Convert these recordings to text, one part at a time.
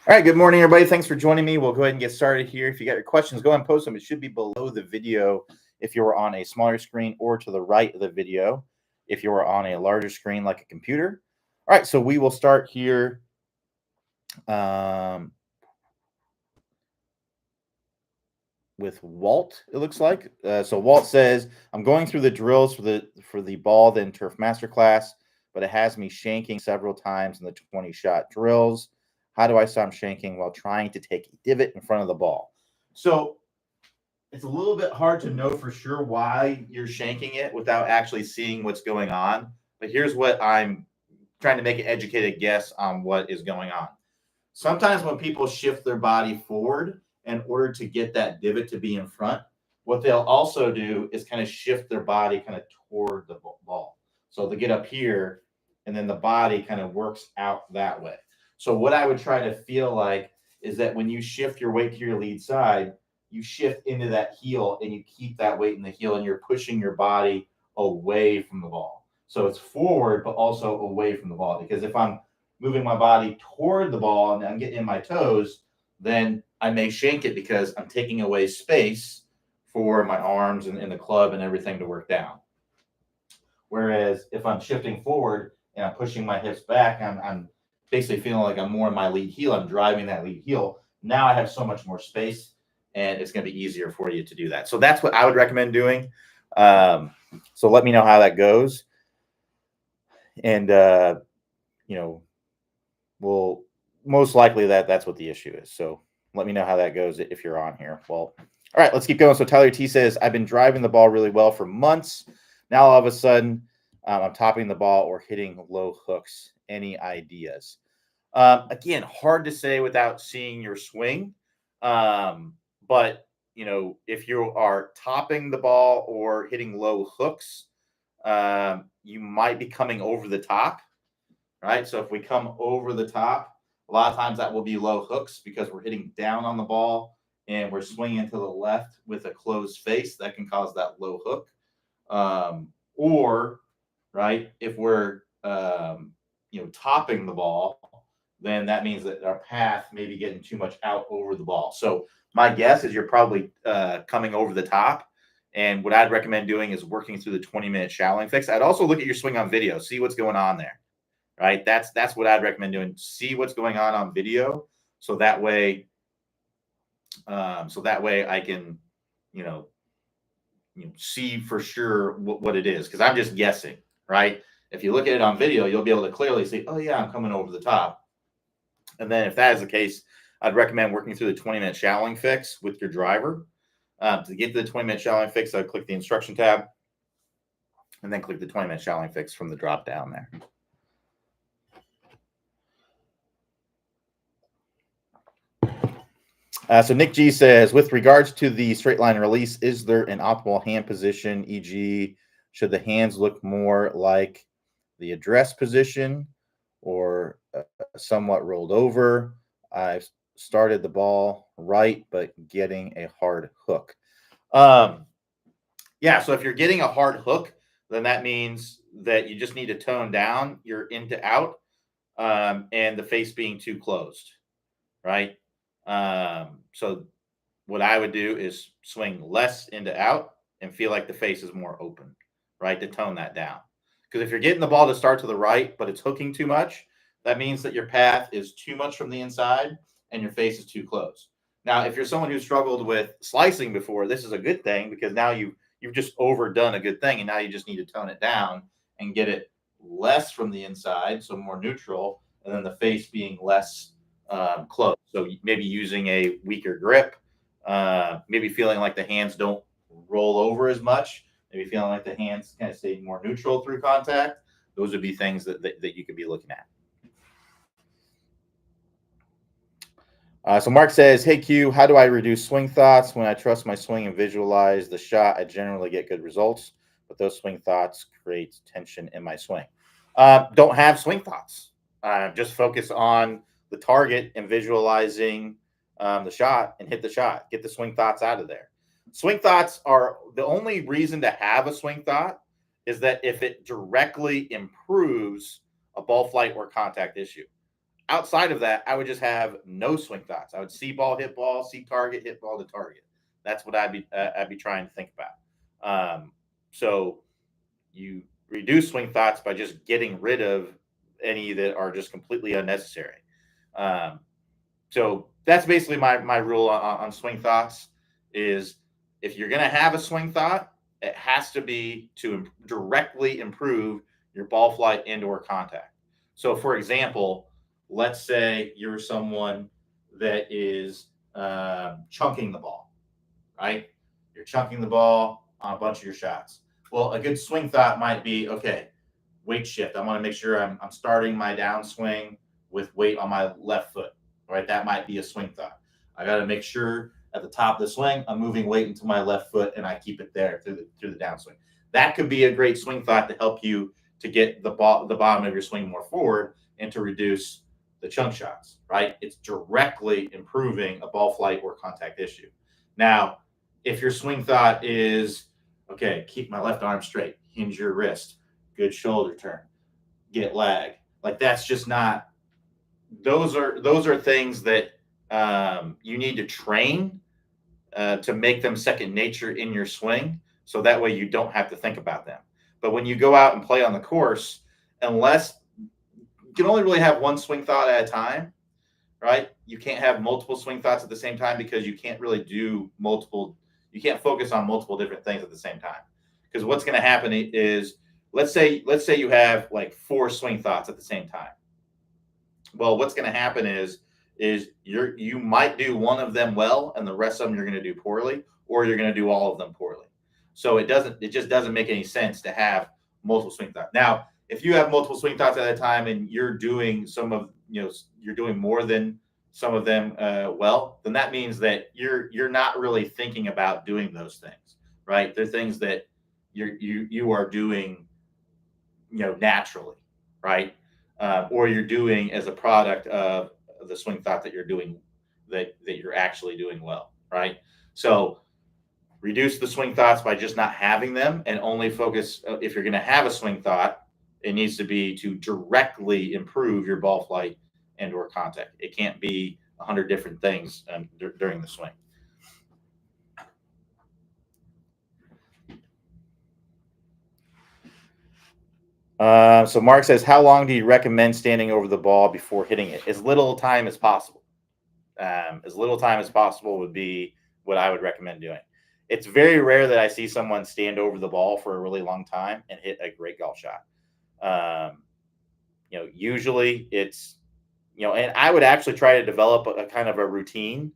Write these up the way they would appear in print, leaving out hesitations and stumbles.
All right, good morning, everybody. Thanks for joining me. We'll go ahead and get started here. If you got your questions, go ahead and post them. It should be below the video if you're on a smaller screen, or to the right of the video if you're on a larger screen like a computer. All right, so we will start here. With Walt, it looks like. So Walt says, "I'm going through the drills for the ball then turf masterclass, but it has me shanking several times in the 20-shot drills. How do I stop shanking while trying to take a divot in front of the ball?" So it's a little bit hard to know for sure why you're shanking it without actually seeing what's going on. But here's what I'm trying to make an educated guess on what is going on. Sometimes when people shift their body forward in order to get that divot to be in front, what they'll also do is kind of shift their body kind of toward the ball. So they get up here and then the body kind of works out that way. So what I would try to feel like is that when you shift your weight to your lead side, you shift into that heel and you keep that weight in the heel and you're pushing your body away from the ball. So it's forward, but also away from the ball. Because if I'm moving my body toward the ball and I'm getting in my toes, then I may shank it because I'm taking away space for my arms and the club and everything to work down. Whereas if I'm shifting forward and I'm pushing my hips back, I'm basically feeling like I'm more in my lead heel. I'm driving that lead heel. Now I have so much more space, and it's going to be easier for you to do that. So that's what I would recommend doing. So let me know how that goes. And, well, most likely that's what the issue is. So let me know how that goes if you're on here. Well, all right, let's keep going. So Tyler T says, "I've been driving the ball really well for months. Now all of a sudden, I'm topping the ball or hitting low hooks. Any ideas?" Again, hard to say without seeing your swing. But if you are topping the ball or hitting low hooks, you might be coming over the top. Right. So if we come over the top, a lot of times that will be low hooks because we're hitting down on the ball and we're swinging to the left with a closed face. That can cause that low hook. Or, right, if we're, topping the ball, then that means that our path may be getting too much out over the ball. So my guess is you're probably coming over the top. And what I'd recommend doing is working through the 20-minute shallowing fix. I'd also look at your swing on video, see what's going on there. Right. That's what I'd recommend doing. See what's going on video. So that way I can, see for sure what it is. Cause I'm just guessing, right? If you look at it on video, you'll be able to clearly see, oh yeah, I'm coming over the top. And then if that is the case, I'd recommend working through the 20-minute shallowing fix with your driver. To get to the 20-minute shallowing fix, I'd click the instruction tab and then click the 20-minute shallowing fix from the drop down there. So Nick G says, with regards to the straight line release, is there an optimal hand position? E.g., should the hands look more like the address position or somewhat rolled over? I've started the ball right, but getting a hard hook. Yeah, so if you're getting a hard hook, then that means that you just need to tone down your in to out and the face being too closed, right? So what I would do is swing less into out and feel like the face is more open, right? To tone that down. Because if you're getting the ball to start to the right, but it's hooking too much, that means that your path is too much from the inside and your face is too close. Now, if you're someone who struggled with slicing before, this is a good thing because now you've just overdone a good thing, and now you just need to tone it down and get it less from the inside, so more neutral, and then the face being less close. So maybe using a weaker grip, maybe feeling like the hands don't roll over as much, maybe feeling like the hands kind of stay more neutral through contact. Those would be things that you could be looking at. So Mark says, "Hey Q, how do I reduce swing thoughts? When I trust my swing and visualize the shot, I generally get good results, but those swing thoughts create tension in my swing." Don't have swing thoughts. Just focus on the target and visualizing the shot and hit the shot. Get the swing thoughts out of there. Swing thoughts are the only reason to have a swing thought is that if it directly improves a ball flight or contact issue. outside of that, I would just have no swing thoughts. I would see ball, hit ball, see target, hit ball to target. That's what I'd be trying to think about. So you reduce swing thoughts by just getting rid of any that are just completely unnecessary. Um, so that's basically my rule on swing thoughts is if you're going to have a swing thought, it has to be to directly improve your ball flight and or contact. So for example, let's say you're someone that is chunking the ball, right? You're chunking the ball on a bunch of your shots. Well, a good swing thought might be, okay, weight shift. I want to make sure I'm starting my downswing with weight on my left foot, right? That might be a swing thought. I got to make sure at the top of the swing, I'm moving weight into my left foot and I keep it there through the downswing. That could be a great swing thought to help you to get the bottom of your swing more forward and to reduce the chunk shots, right? It's directly improving a ball flight or contact issue. Now, if your swing thought is, okay, keep my left arm straight, hinge your wrist, good shoulder turn, get lag. Like that's just not. Those are things that you need to train to make them second nature in your swing, so that way you don't have to think about them. But when you go out and play on the course, unless you can only really have one swing thought at a time, right? You can't have multiple swing thoughts at the same time because you can't really do multiple. You can't focus on multiple different things at the same time. Because what's going to happen is, let's say you have like 4 swing thoughts at the same time. Well, what's going to happen is you might do one of them well and the rest of them you're going to do poorly, or you're going to do all of them poorly. So it just doesn't make any sense to have multiple swing thoughts. Now, if you have multiple swing thoughts at a time and you're doing you're doing more than some of them well, then that means that you're not really thinking about doing those things, right? They're things that you are doing, naturally, right? Or you're doing as a product of the swing thought that you're doing, that you're actually doing well, right? So reduce the swing thoughts by just not having them and only focus. If you're going to have a swing thought, it needs to be to directly improve your ball flight and or contact. It can't be 100 different things during the swing. So Mark says, how long do you recommend standing over the ball before hitting it? As little time as possible. As little time as possible would be what I would recommend doing. It's very rare that I see someone stand over the ball for a really long time and hit a great golf shot. Usually it's, and I would actually try to develop a kind of a routine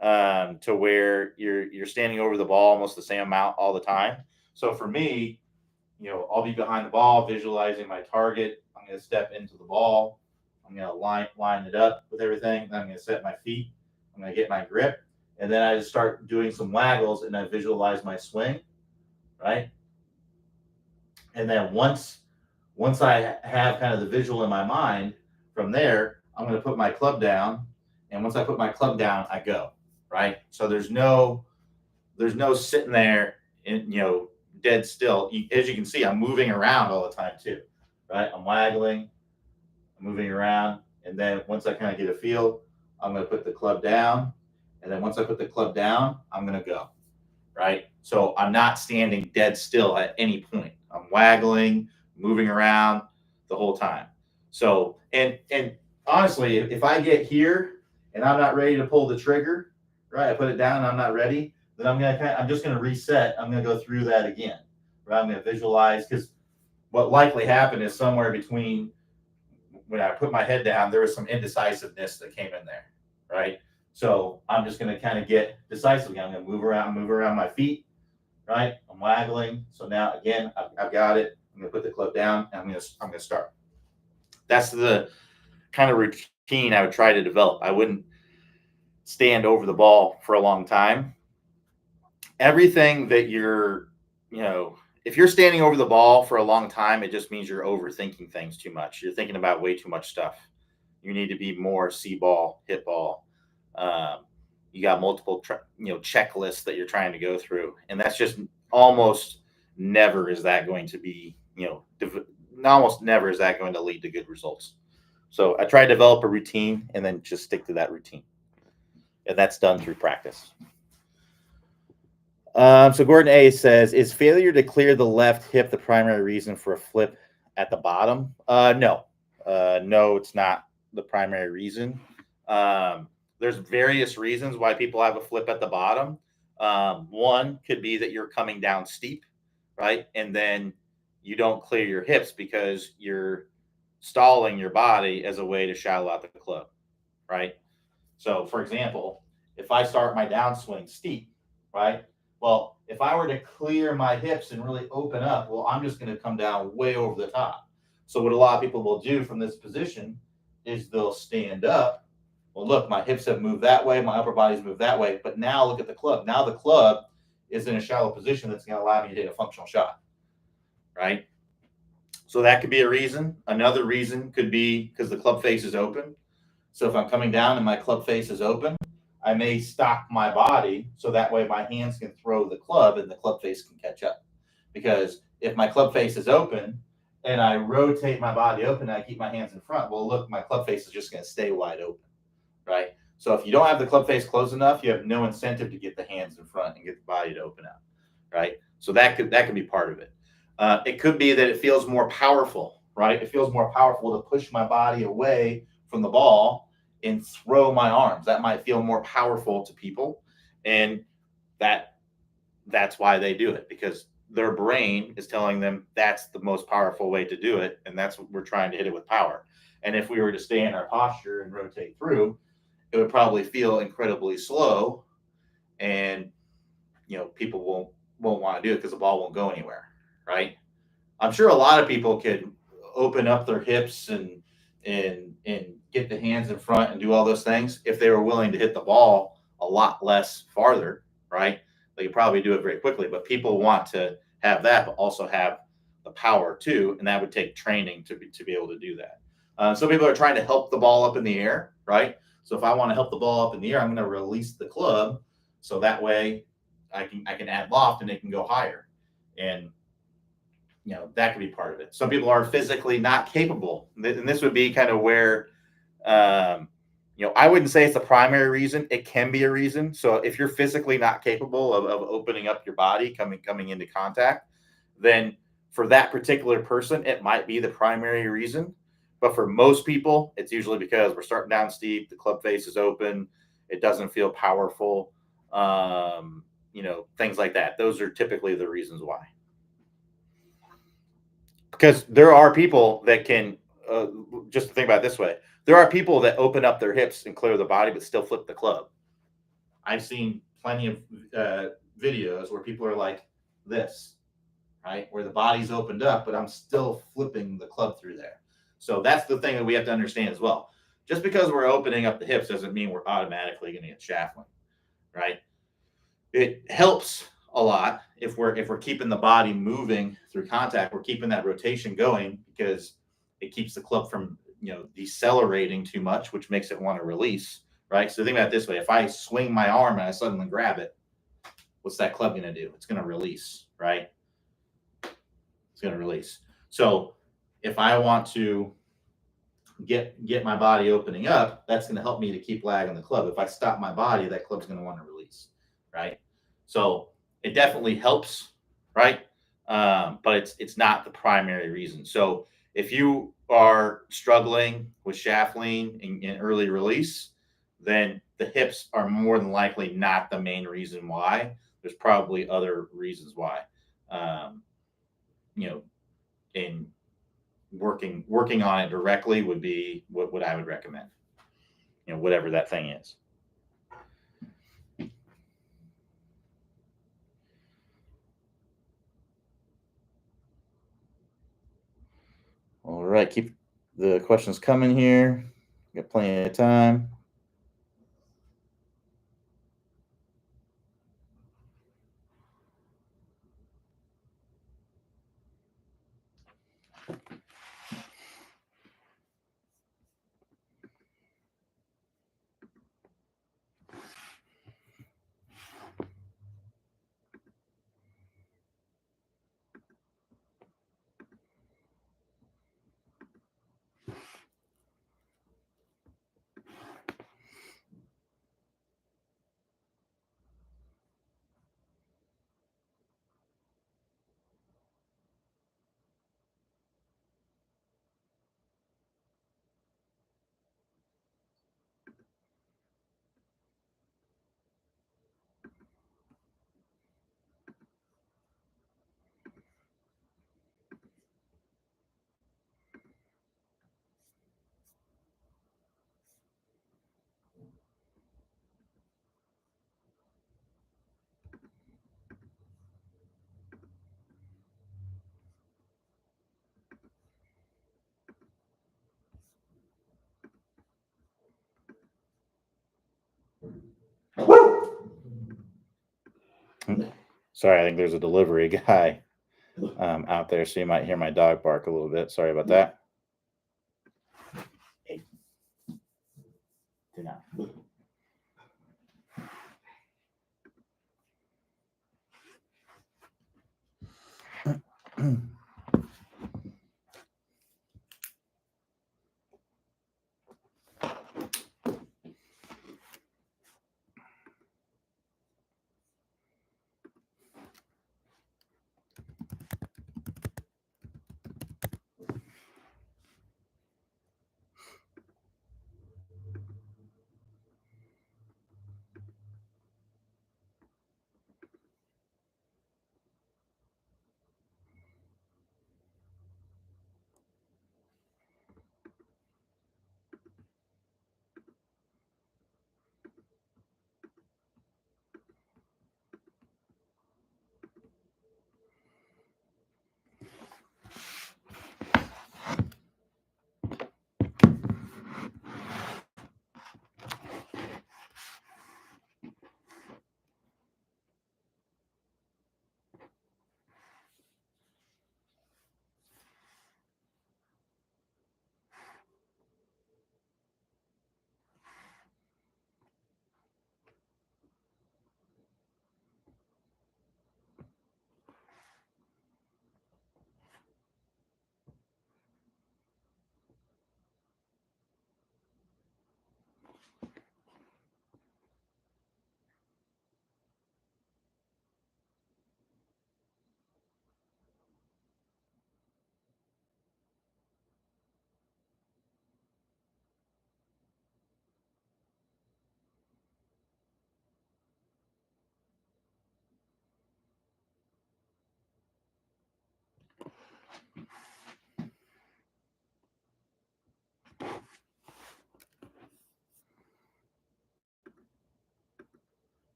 to where you're standing over the ball almost the same amount all the time. So for me, I'll be behind the ball, visualizing my target. I'm going to step into the ball. I'm going to line it up with everything. Then I'm going to set my feet. I'm going to get my grip. And then I just start doing some waggles and I visualize my swing, right? And then once I have kind of the visual in my mind, from there, I'm going to put my club down. And once I put my club down, I go, right? So there's no sitting there and, dead still. As you can see, I'm moving around all the time too, right? I'm waggling, I'm moving around. And then once I kind of get a feel, I'm going to put the club down. And then once I put the club down, I'm going to go, right? So I'm not standing dead still at any point. I'm waggling, moving around the whole time. So, and honestly, if I get here and I'm not ready to pull the trigger, right? I put it down and I'm not ready, then I'm just going to reset. I'm going to go through that again, right? I'm going to visualize, because what likely happened is somewhere between when I put my head down, there was some indecisiveness that came in there, right? So I'm just going to kind of get decisively. I'm going to move around my feet, right? I'm waggling. So now again, I've got it. I'm going to put the club down and I'm going to start. That's the kind of routine I would try to develop. I wouldn't stand over the ball for a long time. Everything that if you're standing over the ball for a long time, it just means you're overthinking things too much. You're thinking about way too much stuff. You need to be more see ball, hit ball. You got multiple, checklists that you're trying to go through. And that's just almost never is that going to be, almost never is that going to lead to good results. So I try to develop a routine and then just stick to that routine. And that's done through practice. So Gordon A says, is failure to clear the left hip the primary reason for a flip at the bottom? No. No, it's not the primary reason. There's various reasons why people have a flip at the bottom. One could be that you're coming down steep, right? And then you don't clear your hips because you're stalling your body as a way to shallow out the club, right? So, for example, if I start my downswing steep, right? Well, if I were to clear my hips and really open up, well, I'm just going to come down way over the top. So, what a lot of people will do from this position is they'll stand up. Well, look, my hips have moved that way, my upper body's moved that way, but now look at the club. Now the club is in a shallow position that's going to allow me to hit a functional shot, right? So that could be a reason. Another reason could be because the club face is open. So if I'm coming down and my club face is open, I may stop my body so that way my hands can throw the club and the club face can catch up. Because if my club face is open and I rotate my body open and I keep my hands in front, well, look, my club face is just going to stay wide open, right? So if you don't have the club face close enough, you have no incentive to get the hands in front and get the body to open up, right? So that could be part of it. It could be that it feels more powerful, right? It feels more powerful to push my body away from the ball and throw my arms. That might feel more powerful to people, and that's why they do it, because their brain is telling them that's the most powerful way to do it, and that's what we're trying to hit it with power. And if we were to stay in our posture and rotate through, it would probably feel incredibly slow, and people won't want to do it because the ball won't go anywhere, right? I'm sure a lot of people could open up their hips and get the hands in front and do all those things if they were willing to hit the ball a lot less farther, right? They could probably do it very quickly, but people want to have that, but also have the power too, and that would take training to be able to do that. Some people are trying to help the ball up in the air, right? So if I want to help the ball up in the air, I'm going to release the club so that way I can add loft and it can go higher, and that could be part of it. Some people are physically not capable, and this would be kind of where I wouldn't say it's the primary reason. It can be a reason. So if you're physically not capable of opening up your body coming into contact, then for that particular person, it might be the primary reason. But for most people, it's usually because we're starting down steep, the club face is open, it doesn't feel powerful, things like that. Those are typically the reasons why. Because there are people that can, just to think about it this way, there are people that open up their hips and clear the body, but still flip the club. I've seen plenty of videos where people are like this, right? Where the body's opened up, but I'm still flipping the club through there. So that's the thing that we have to understand as well. Just because we're opening up the hips doesn't mean we're automatically going to get shaft length, right? It helps a lot if we're keeping the body moving through contact. We're keeping that rotation going because it keeps the club from decelerating too much, which makes it want to release, right? So think about it this way: if I swing my arm and I suddenly grab it, what's that club going to do? It's going to release, right? It's going to release. So if I want to get my body opening up, that's going to help me to keep lagging the club. If I stop my body, that club's going to want to release, right? So it definitely helps, right? But it's not the primary reason. So if you are struggling with shaft lean in early release, then the hips are more than likely not the main reason why. There's probably other reasons why. In working on it directly would be what I would recommend. Whatever that thing is. All right, keep the questions coming here. Got plenty of time. Sorry, I think there's a delivery guy out there, so you might hear my dog bark a little bit. Sorry about that. Hey, do not.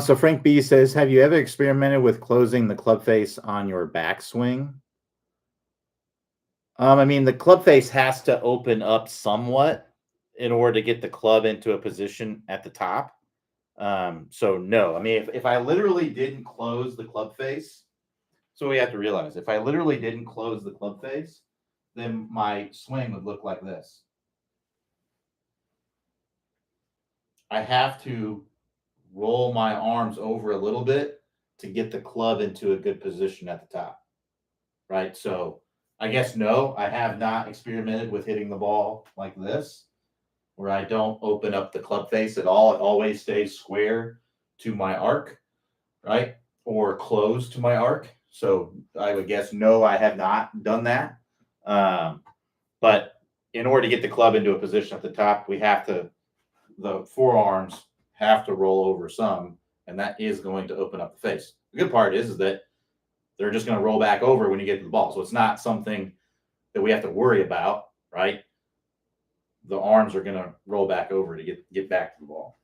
So Frank B says, have you ever experimented with closing the club face on your backswing? I mean, the club face has to open up somewhat in order to get the club into a position at the top. So no, I mean, if I literally didn't close the club face, so we have to realize if I literally didn't close the club face, then my swing would look like this. I have to roll my arms over a little bit to get the club into a good position at the top, right? So I guess no, I have not experimented with hitting the ball like this, where I don't open up the club face at all. It always stays square to my arc, right? Or close to my arc. So I would guess no, I have not done that. But in order to get the club into a position at the top, we have to the forearms have to roll over some, and that is going to open up the face. The good part is that they're just going to roll back over when you get to the ball. So it's not something that we have to worry about, right? The arms are going to roll back over to get back to the ball.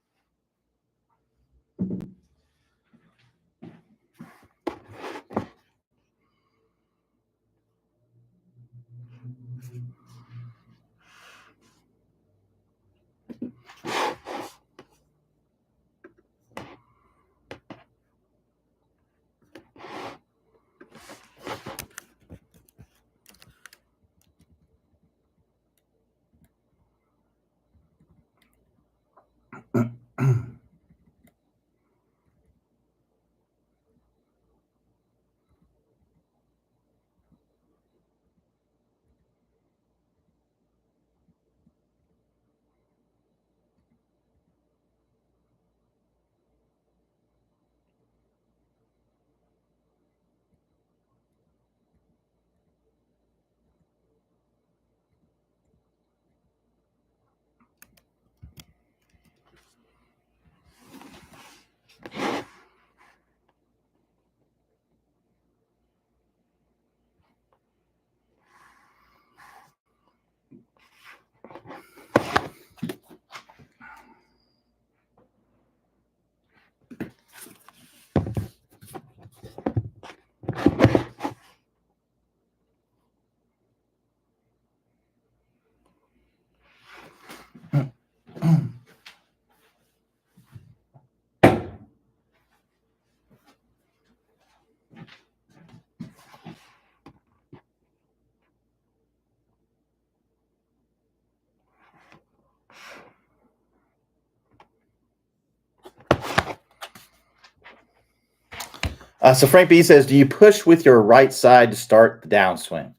So Frank B says, "Do you push with your right side to start the downswing?"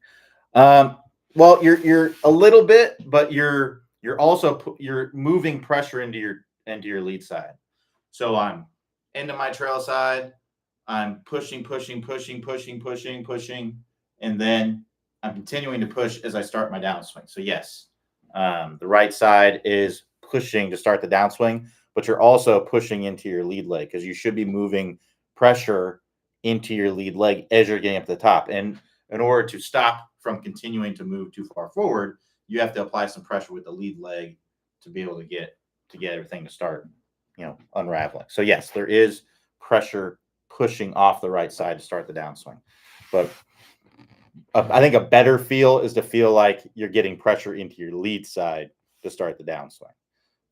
Um, well, you're a little bit, but you're also you're moving pressure into your lead side. So I'm into my trail side. I'm pushing, pushing, pushing, pushing, pushing, pushing, and then I'm continuing to push as I start my downswing. So yes, the right side is pushing to start the downswing, but you're also pushing into your lead leg because you should be moving pressure into your lead leg as you're getting up to the top. And in order to stop from continuing to move too far forward, you have to apply some pressure with the lead leg to be able to get everything to start, unraveling. So yes, there is pressure pushing off the right side to start the downswing. But I think a better feel is to feel like you're getting pressure into your lead side to start the downswing.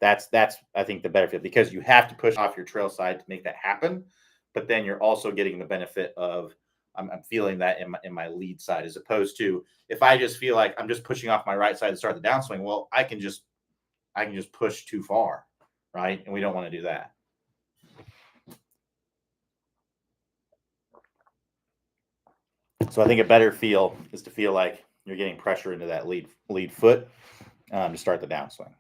That's I think the better feel because you have to push off your trail side to make that happen. But then you're also getting the benefit of I'm feeling that in my lead side as opposed to if I just feel like I'm just pushing off my right side to start the downswing. Well, I can just push too far, right? And we don't want to do that. So I think a better feel is to feel like you're getting pressure into that lead foot to start the downswing.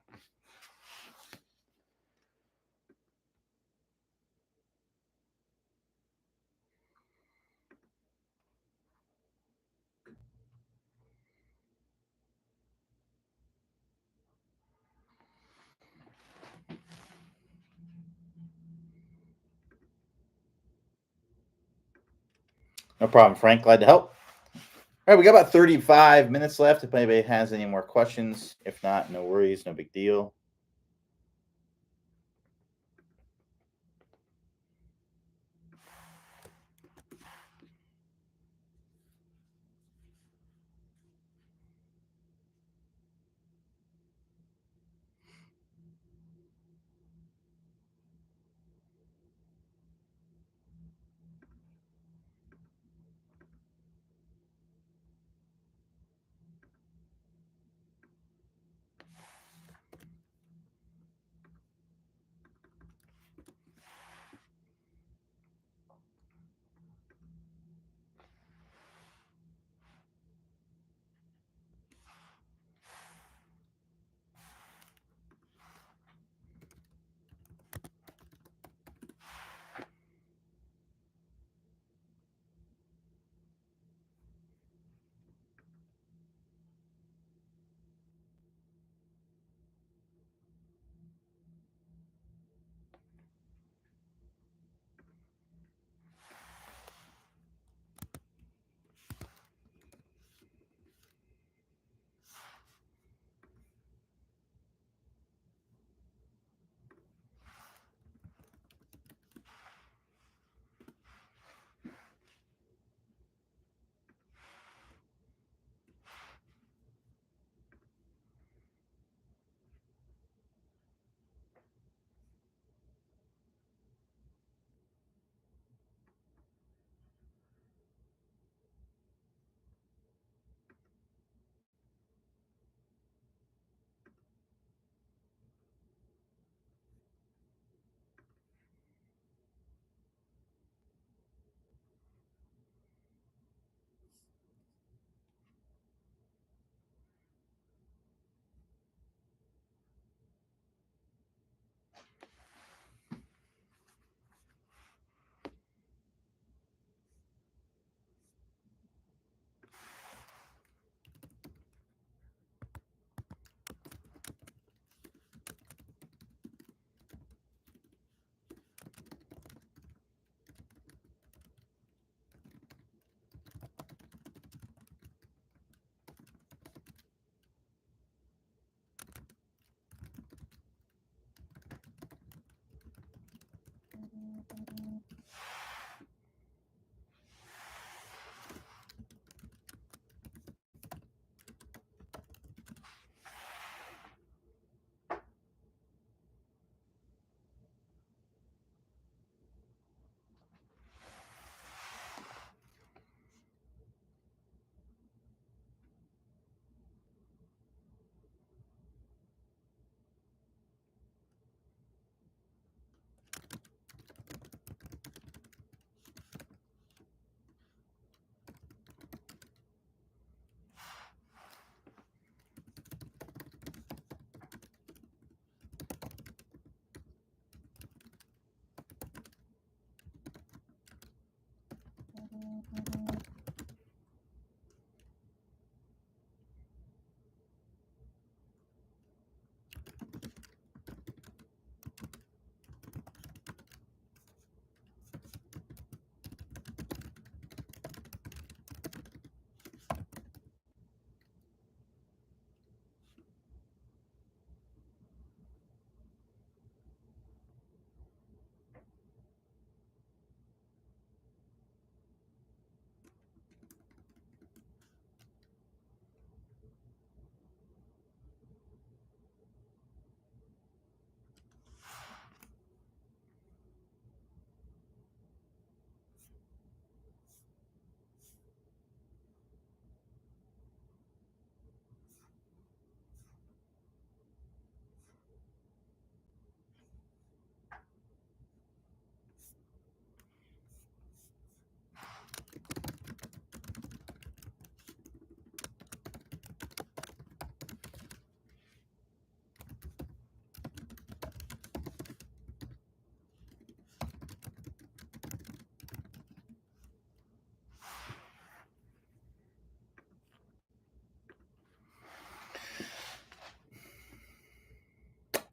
No problem, Frank. Glad to help. All right, we got about 35 minutes left. If anybody has any more questions, if not, no worries, no big deal.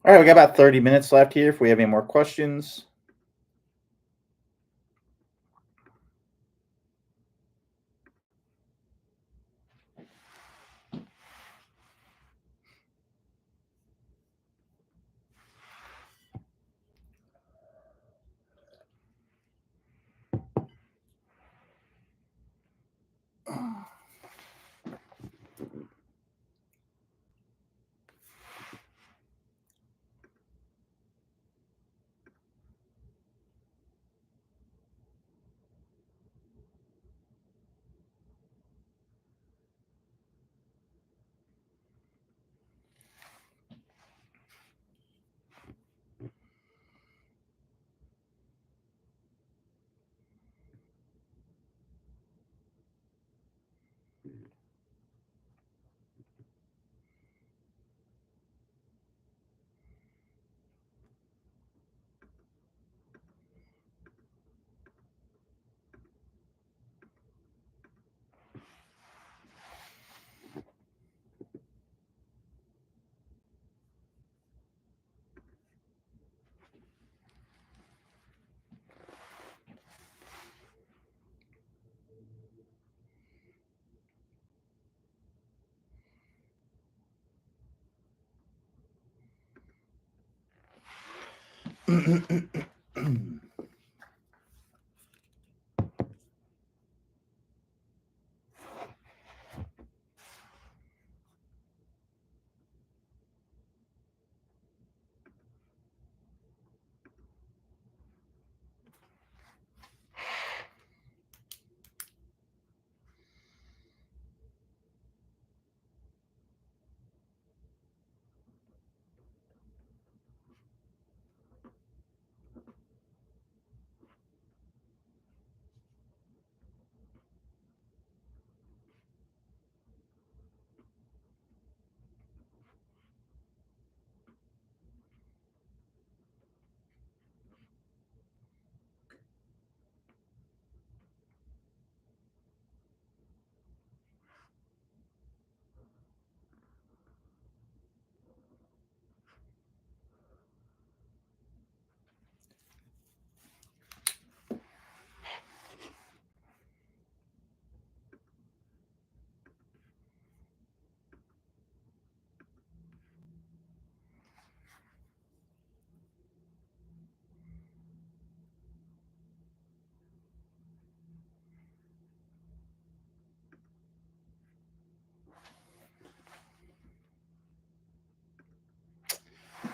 All right, we got about 30 minutes left here if we have any more questions.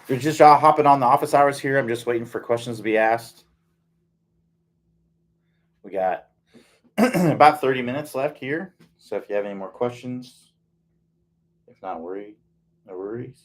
You're just hopping on the office hours here. I'm just waiting for questions to be asked. We got about 30 minutes left here. So if you have any more questions, if not, no worries.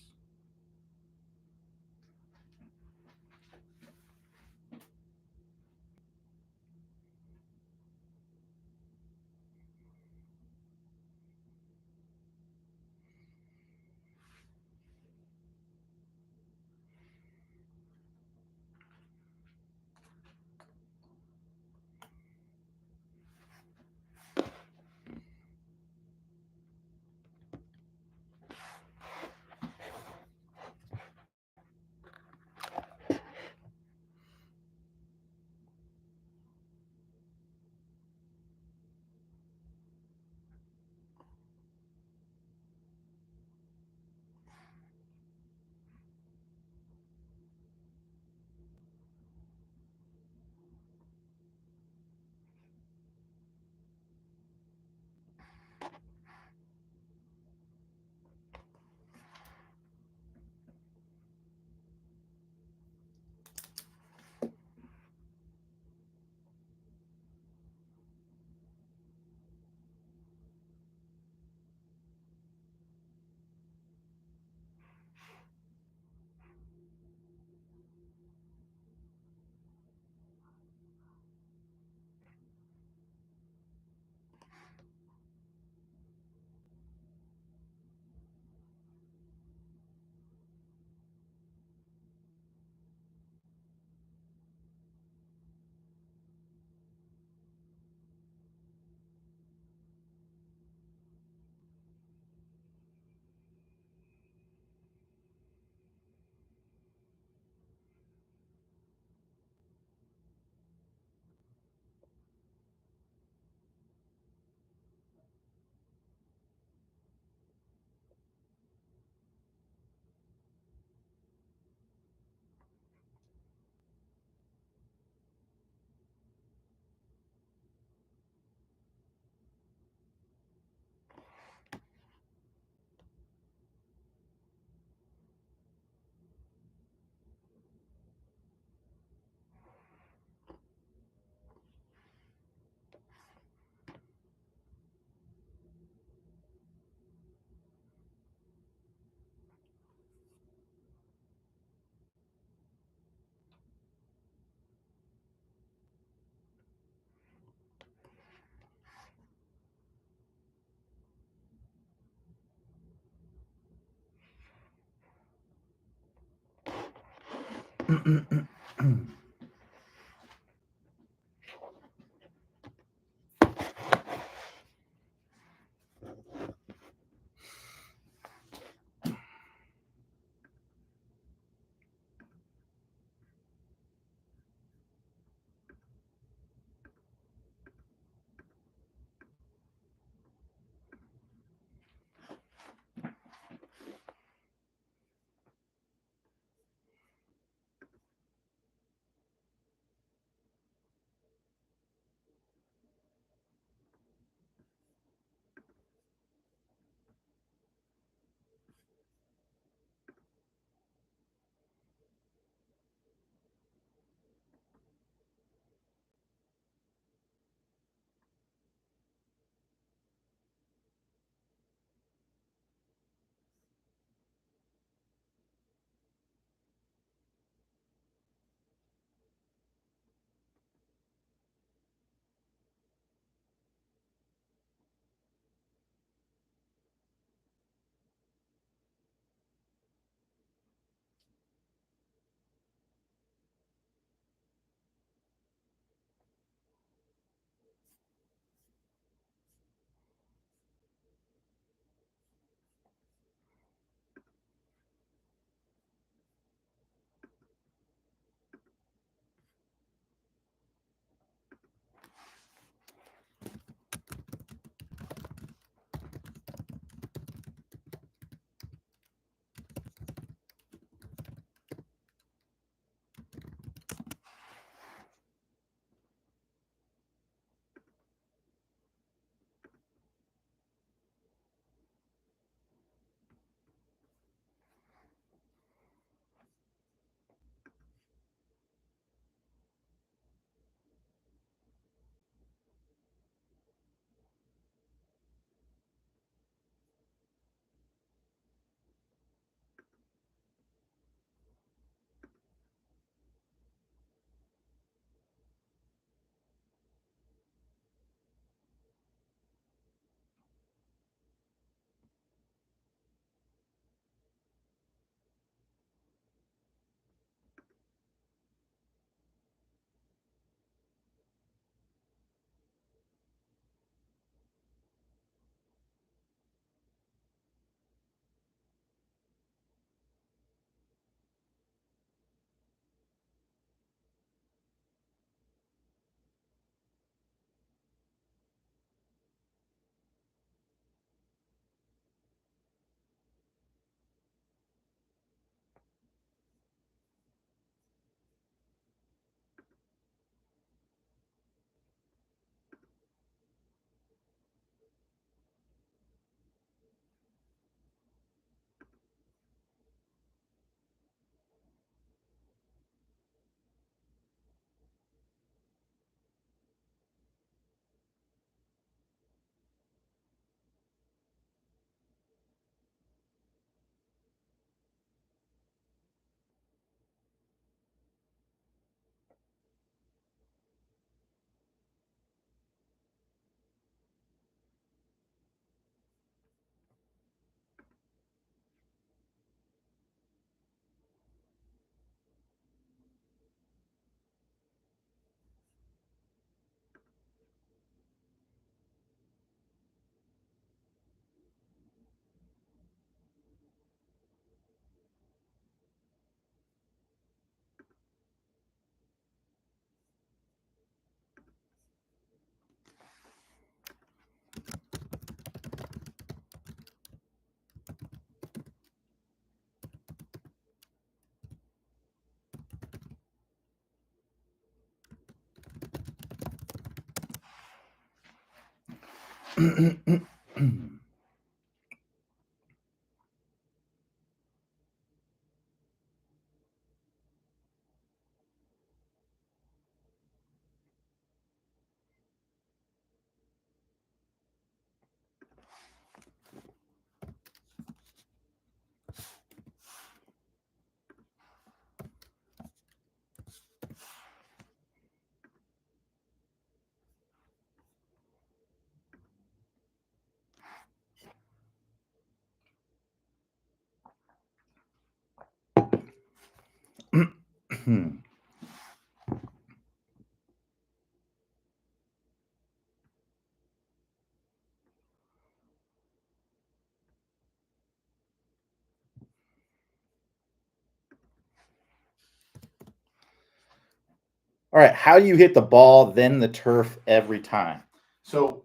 All right, how do you hit the ball, then the turf every time? So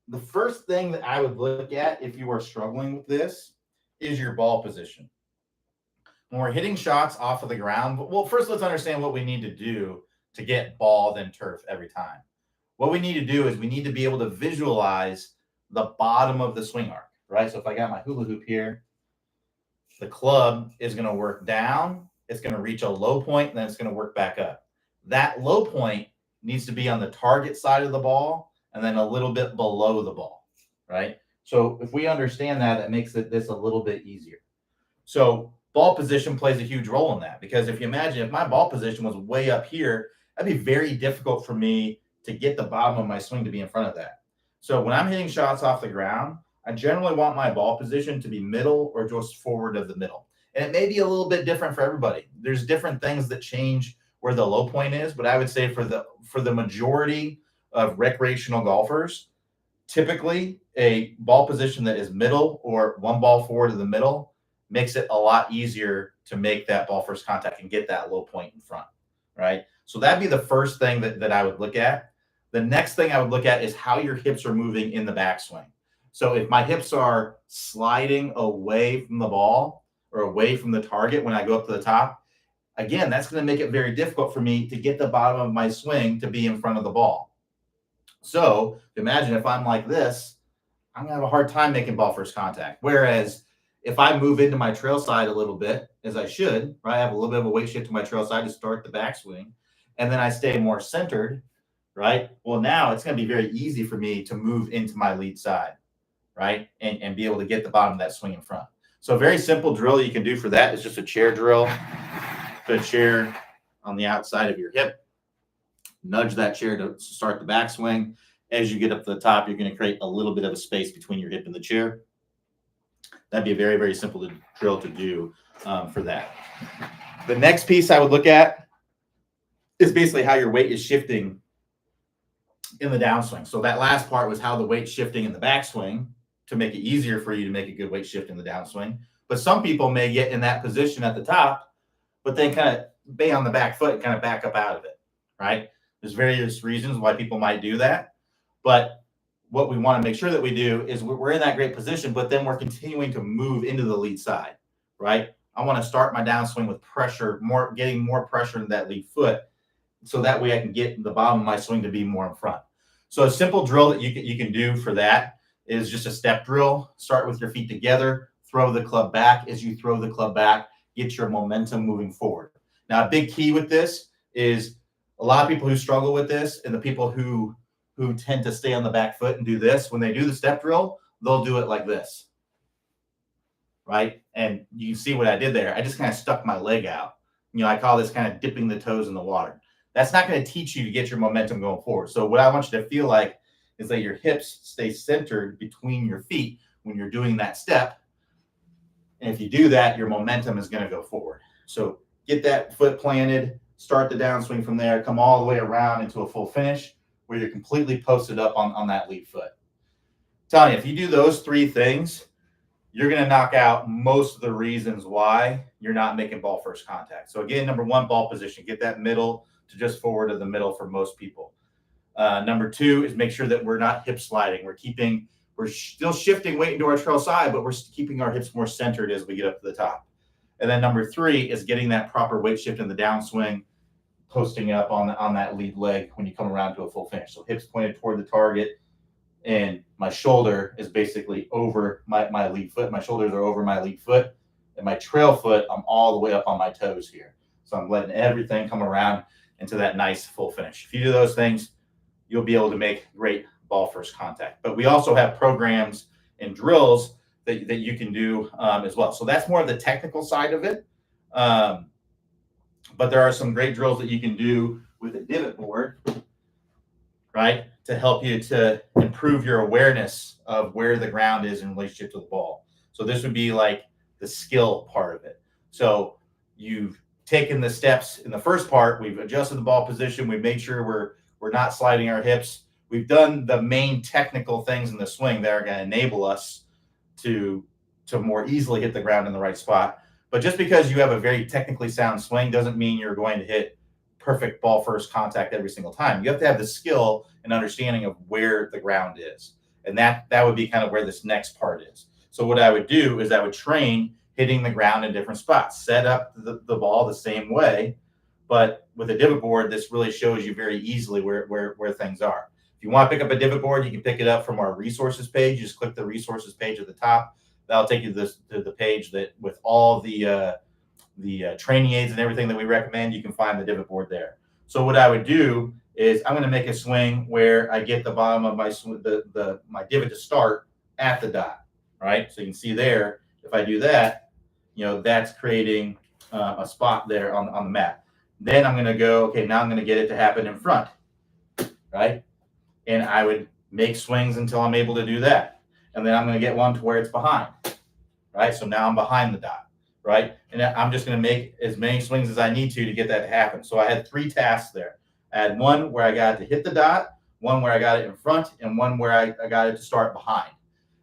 the first thing that I would look at if you are struggling with this is your ball position. When we're hitting shots off of the ground, well, first let's understand what we need to do to get ball, then turf every time. What we need to do is we need to be able to visualize the bottom of the swing arc, right? So if I got my hula hoop here, the club is going to work down, it's going to reach a low point, and then it's going to work back up. That low point needs to be on the target side of the ball and then a little bit below the ball, right? So if we understand that, that makes this a little bit easier. So ball position plays a huge role in that, because if you imagine if my ball position was way up here, that'd be very difficult for me to get the bottom of my swing to be in front of that. So when I'm hitting shots off the ground, I generally want my ball position to be middle or just forward of the middle. And it may be a little bit different for everybody. There's different things that change where the low point is, but I would say for the majority of recreational golfers, typically a ball position that is middle or one ball forward of the middle makes it a lot easier to make that ball first contact and get that low point in front, right? So that'd be the first thing that I would look at. The next thing I would look at is how your hips are moving in the backswing. So if my hips are sliding away from the ball or away from the target when I go up to the top, again, that's going to make it very difficult for me to get the bottom of my swing to be in front of the ball. So imagine if I'm like this, I'm going to have a hard time making ball first contact. Whereas if I move into my trail side a little bit, as I should, right, I have a little bit of a weight shift to my trail side to start the backswing, and then I stay more centered, right? Well, now it's going to be very easy for me to move into my lead side, right? And be able to get the bottom of that swing in front. So a very simple drill you can do for that is just a chair drill. Put a chair on the outside of your hip. Nudge that chair to start the backswing. As you get up to the top, you're going to create a little bit of a space between your hip and the chair. That'd be a very, very simple drill to do for that. The next piece I would look at is basically how your weight is shifting in the downswing. So that last part was how the weight's shifting in the backswing to make it easier for you to make a good weight shift in the downswing. But some people may get in that position at the top, but then kind of bang on the back foot and kind of back up out of it, right? There's various reasons why people might do that. But what we want to make sure that we do is we're in that great position, but then we're continuing to move into the lead side, right? I want to start my downswing with pressure, getting more pressure into that lead foot, so that way I can get the bottom of my swing to be more in front. So a simple drill that you can do for that is just a step drill. Start with your feet together, throw the club back. As you throw the club back, get your momentum moving forward. Now, a big key with this is a lot of people who struggle with this, and the people who tend to stay on the back foot and do this, when they do the step drill, they'll do it like this, right? And you see what I did there. I just kind of stuck my leg out. I call this kind of dipping the toes in the water. That's not going to teach you to get your momentum going forward. So what I want you to feel like is that your hips stay centered between your feet when you're doing that step. And if you do that, your momentum is going to go forward. So get that foot planted, start the downswing from there, come all the way around into a full finish where you're completely posted up on that lead foot. I'm telling you, if you do those three things, you're going to knock out most of the reasons why you're not making ball first contact. So again, number one, ball position. Get that middle to just forward of the middle for most people. Number two is make sure that we're not hip sliding. We're still shifting weight into our trail side, but we're keeping our hips more centered as we get up to the top. And then number three is getting that proper weight shift in the downswing, posting up on that lead leg when you come around to a full finish. So hips pointed toward the target, and my shoulder is basically over my lead foot. My shoulders are over my lead foot, and my trail foot, I'm all the way up on my toes here. So I'm letting everything come around into that nice full finish. If you do those things, you'll be able to make great ball first contact. But we also have programs and drills that you can do as well. So that's more of the technical side of it. But there are some great drills that you can do with a divot board, right, to help you to improve your awareness of where the ground is in relationship to the ball. So this would be like the skill part of it. So you've taken the steps in the first part. We've adjusted the ball position. We've made sure we're not sliding our hips. We've done the main technical things in the swing that are going to enable us to more easily hit the ground in the right spot. But just because you have a very technically sound swing doesn't mean you're going to hit perfect ball first contact every single time. You have to have the skill and understanding of where the ground is. And that would be kind of where this next part is. So what I would do is I would train hitting the ground in different spots, set up the ball the same way. But with a divot board, this really shows you very easily where things are. If you want to pick up a divot board, you can pick it up from our resources page. You just click the resources page at the top. That'll take you to the page that with all the training aids and everything that we recommend. You can find the divot board there. So what I would do is I'm going to make a swing where I get the bottom of my my divot to start at the dot, right? So you can see there, if I do that, that's creating a spot there on the map. Then I'm going to go, okay, now I'm going to get it to happen in front, right? And I would make swings until I'm able to do that. And then I'm going to get one to where it's behind, right? So now I'm behind the dot, right? And I'm just going to make as many swings as I need to get that to happen. So I had 3 tasks there. I had one where I got it to hit the dot, one where I got it in front, and one where I got it to start behind.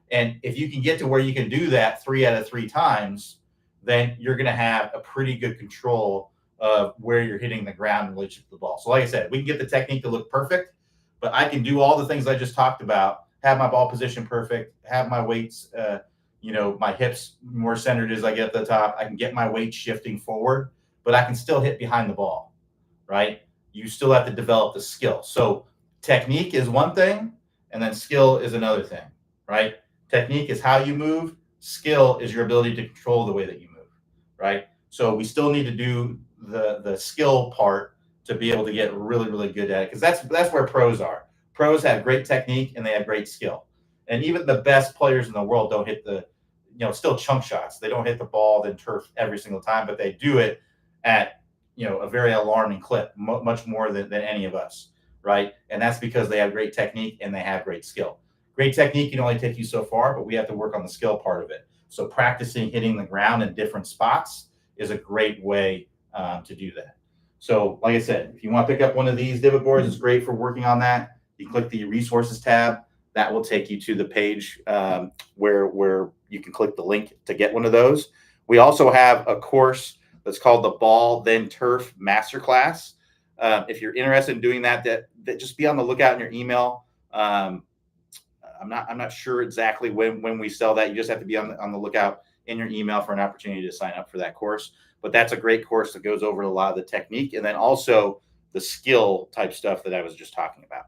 And if you can get to where you can do that 3 out of 3 times, then you're going to have a pretty good control of where you're hitting the ground in relation to the ball. So like I said, we can get the technique to look perfect, but I can do all the things I just talked about, have my ball position perfect, have my weights, my hips more centered as I get to the top. I can get my weight shifting forward, but I can still hit behind the ball, right? You still have to develop the skill. So technique is one thing, and then skill is another thing, right? Technique is how you move. Skill is your ability to control the way that you move, right? So we still need to do the skill part to be able to get really, really good at it, because that's where pros are. Pros have great technique and they have great skill. And even the best players in the world don't hit still chunk shots. They don't hit the ball then turf every single time, but they do it at, a very alarming clip, much more than any of us, right? And that's because they have great technique and they have great skill. Great technique can only take you so far, but we have to work on the skill part of it. So practicing hitting the ground in different spots is a great way to do that. So like I said, if you want to pick up one of these divot boards, it's great for working on that. You click the resources tab. That will take you to the page where you can click the link to get one of those. We also have a course that's called the Ball Then Turf Masterclass. If you're interested in doing that just be on the lookout in your email. I'm not sure exactly when we sell that. You just have to be on the lookout in your email for an opportunity to sign up for that course. But that's a great course that goes over a lot of the technique and then also the skill type stuff that I was just talking about.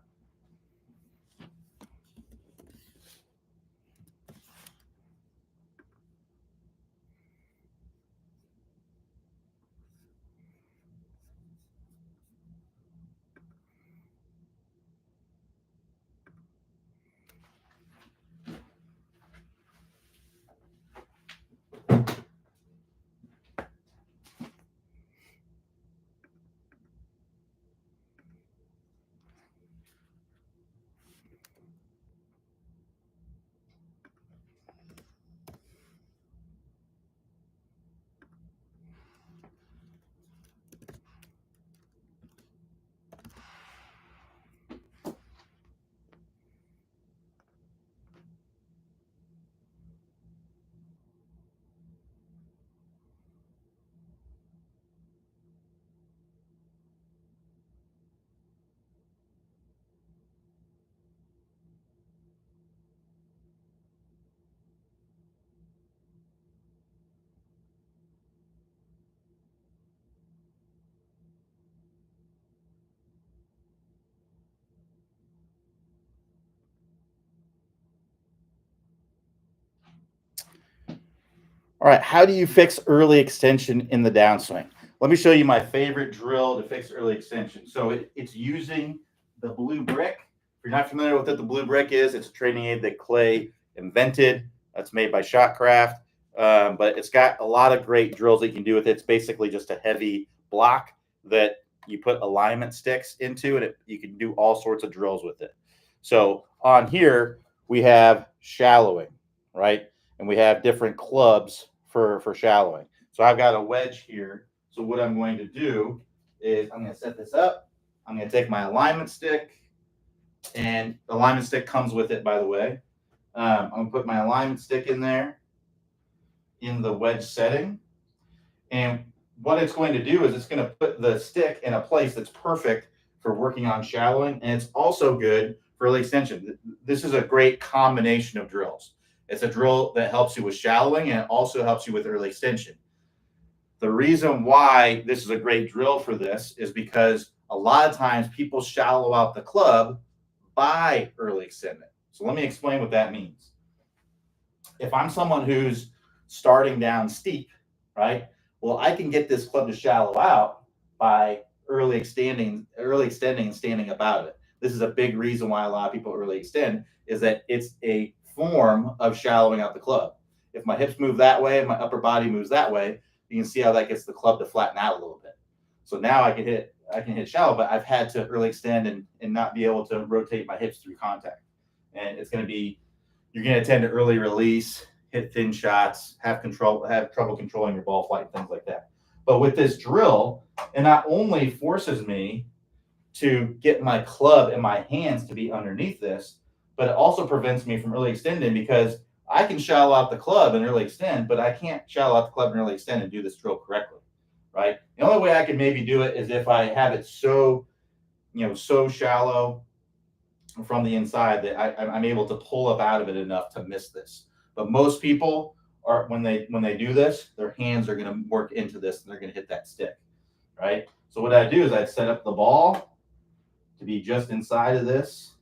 All right, how do you fix early extension in the downswing? Let me show you my favorite drill to fix early extension. So it's using the blue brick. If you're not familiar with what the blue brick is, it's a training aid that Clay invented. It's made by Shotcraft, but it's got a lot of great drills that you can do with it. It's basically just a heavy block that you put alignment sticks into, and you can do all sorts of drills with it. So on here, we have shallowing, right? And we have different clubs for shallowing. So I've got a wedge here. So what I'm going to do is I'm going to set this up. I'm going to take my alignment stick, and the alignment stick comes with it, by the way. I'm going to put my alignment stick in there in the wedge setting. And what it's going to do is it's going to put the stick in a place that's perfect for working on shallowing, and it's also good for early extension. This is a great combination of drills. It's a drill that helps you with shallowing, and it also helps you with early extension. The reason why this is a great drill for this is because a lot of times people shallow out the club by early extending. So let me explain what that means. If I'm someone who's starting down steep, right? Well, I can get this club to shallow out by early extending and standing up out of it. This is a big reason why a lot of people early extend, is that it's a form of shallowing out the club. If my hips move that way and my upper body moves that way, you can see how that gets the club to flatten out a little bit. So now I can hit shallow, but I've had to early extend and not be able to rotate my hips through contact. And it's going to be, you're going to tend to early release, hit thin shots, have trouble controlling your ball flight, things like that. But with this drill, it not only forces me to get my club and my hands to be underneath this, but it also prevents me from early extending, because I can shallow out the club and early extend, but I can't shallow out the club and early extend and do this drill correctly, right? The only way I can maybe do it is if I have it so shallow from the inside that I'm able to pull up out of it enough to miss this. But most people are, when they do this, their hands are going to work into this and they're going to hit that stick, right? So what I do is I set up the ball to be just inside of this,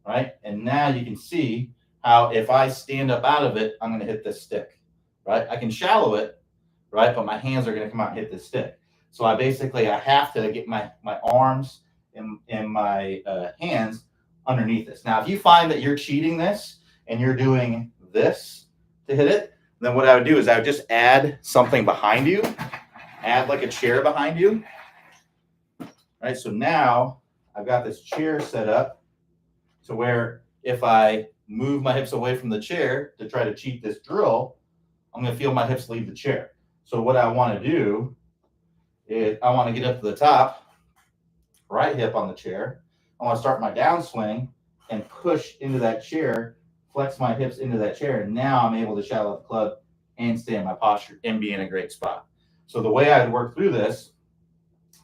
right? And now you can see how if I stand up out of it, I'm going to hit this stick, right? I can shallow it, right? But my hands are going to come out and hit this stick. So I have to get my arms and my hands underneath this. Now, if you find that you're cheating this and you're doing this to hit it, then what I would do is I would just add something behind you, add like a chair behind you. Right, so now I've got this chair set up to where if I move my hips away from the chair to try to cheat this drill, I'm going to feel my hips leave the chair. So what I want to do is I want to get up to the top, right hip on the chair. I want to start my downswing and push into that chair, flex my hips into that chair, and now I'm able to shallow out the club and stay in my posture and be in a great spot. So the way I'd work through this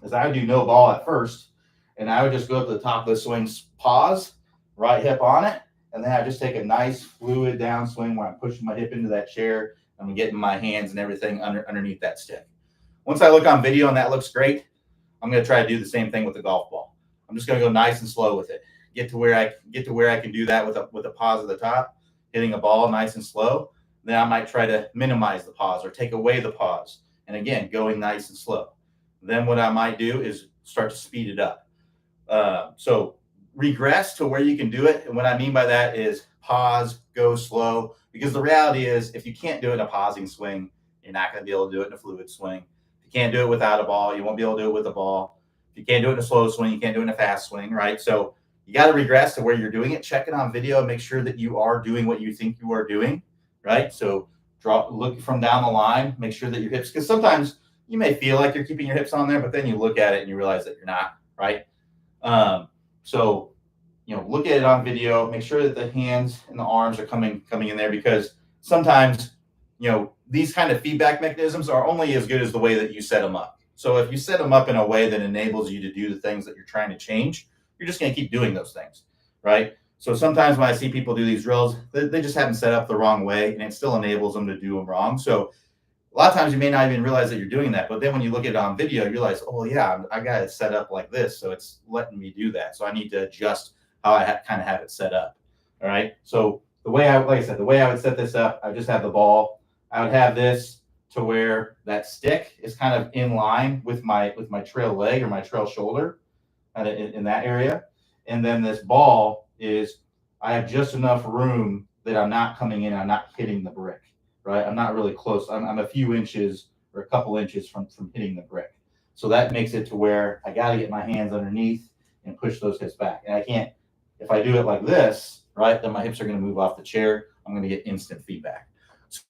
is I would do no ball at first, and I would just go up to the top of the swing, pause, right hip on it, and then I just take a nice fluid downswing where I'm pushing my hip into that chair, and I'm getting my hands and everything underneath that stick. Once I look on video and that looks great, I'm going to try to do the same thing with the golf ball. I'm just going to go nice and slow with it. Get to where I can do that with a pause at the top, hitting a ball nice and slow. Then I might try to minimize the pause or take away the pause. And again, going nice and slow. Then what I might do is start to speed it up. So regress to where you can do it. And what I mean by that is pause, go slow. Because the reality is, if you can't do it in a pausing swing, you're not going to be able to do it in a fluid swing. If you can't do it without a ball, you won't be able to do it with a ball. If you can't do it in a slow swing, you can't do it in a fast swing, right? So you got to regress to where you're doing it. Check it on video and make sure that you are doing what you think you are doing, right? So look from down the line, make sure that your hips, because sometimes you may feel like you're keeping your hips on there, but then you look at it and you realize that you're not, right? So, look at it on video, make sure that the hands and the arms are coming in there, because sometimes, these kind of feedback mechanisms are only as good as the way that you set them up. So if you set them up in a way that enables you to do the things that you're trying to change, you're just going to keep doing those things, right? So sometimes when I see people do these drills, they just haven't set up the wrong way, and it still enables them to do them wrong. So a lot of times you may not even realize that you're doing that, but then when you look at it on video, you realize, oh yeah, I got it set up like this, so it's letting me do that. So I need to adjust how I kind of have it set up. All right. So the way I would set this up, I would just have the ball. I would have this to where that stick is kind of in line with my trail leg or my trail shoulder, in that area, and then this ball is, I have just enough room that I'm not coming in, I'm not hitting the brick. Right, I'm not really close. I'm a few inches or a couple inches from hitting the brick. So that makes it to where I got to get my hands underneath and push those hips back. And I can't, if I do it like this, right, then my hips are going to move off the chair. I'm going to get instant feedback.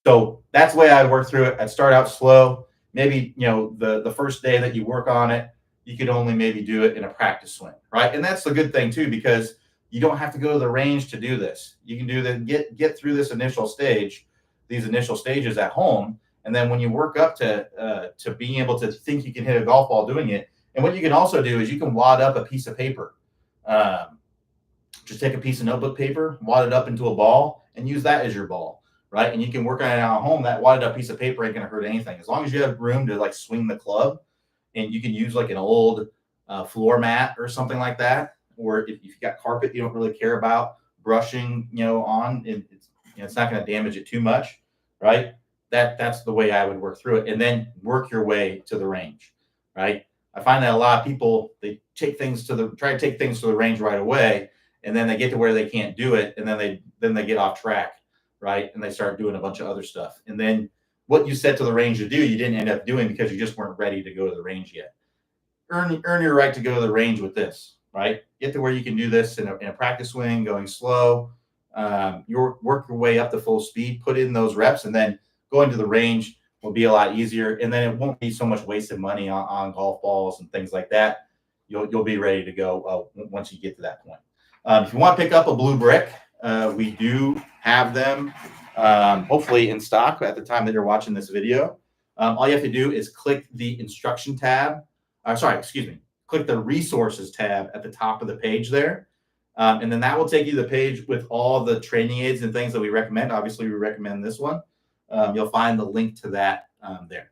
So that's the way I work through it. I'd start out slow. Maybe, the first day that you work on it, you could only maybe do it in a practice swing, right? And that's the good thing too, because you don't have to go to the range to do this. You can do get through this initial stage, these initial stages at home, And then when you work up to being able to think you can hit a golf ball doing it, and what you can also do is you can wad up a piece of paper. Um, just take a piece of notebook paper, wad it up into a ball, and use that as your ball, right? And you can work on it at home. That wadded up piece of paper ain't gonna hurt anything as long as you have room to like swing the club, and you can use like an old floor mat or something like that. Or if you've got carpet you don't really care about brushing, on, it's not going to damage it too much, right? That's the way I would work through it, and then work your way to the range, right? I find that a lot of people they try to take things to the range right away, and then they get to where they can't do it, and then they get off track, right? And they start doing a bunch of other stuff, and then what you set to the range to do, you didn't end up doing because you just weren't ready to go to the range yet. Earn your right to go to the range with this, right? Get to where you can do this in a practice swing, going slow. You work your way up to full speed, put in those reps, and then going to the range will be a lot easier. And then it won't be so much wasted money on golf balls and things like that. You'll be ready to go once you get to that point. If you want to pick up a blue brick, we do have them hopefully in stock at the time that you're watching this video. All you have to do is click the instruction tab. Click the resources tab at the top of the page there. And then that will take you to the page with all the training aids and things that we recommend. Obviously, we recommend this one. You'll find the link to that there.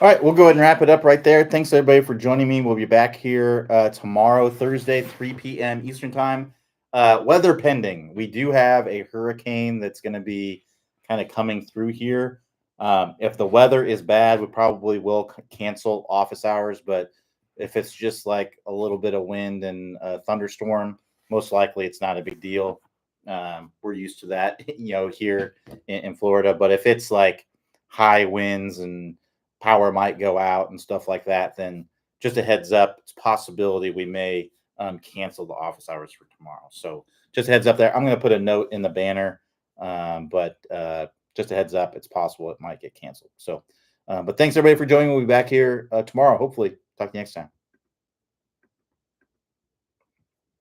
All right, we'll go ahead and wrap it up right there. Thanks everybody for joining me. We'll be back here tomorrow, Thursday, 3 p.m. Eastern time. Weather pending. We do have a hurricane that's going to be kind of coming through here. If the weather is bad, we probably will cancel office hours. But if it's just like a little bit of wind and a thunderstorm, most likely it's not a big deal. We're used to that, here in Florida. But if it's like high winds and power might go out and stuff like that, then just a heads up, it's a possibility we may cancel the office hours for tomorrow. So just a heads up there. I'm going to put a note in the banner, but just a heads up, it's possible it might get canceled. So, but thanks everybody for joining. We'll be back here tomorrow. Hopefully, talk to you next time.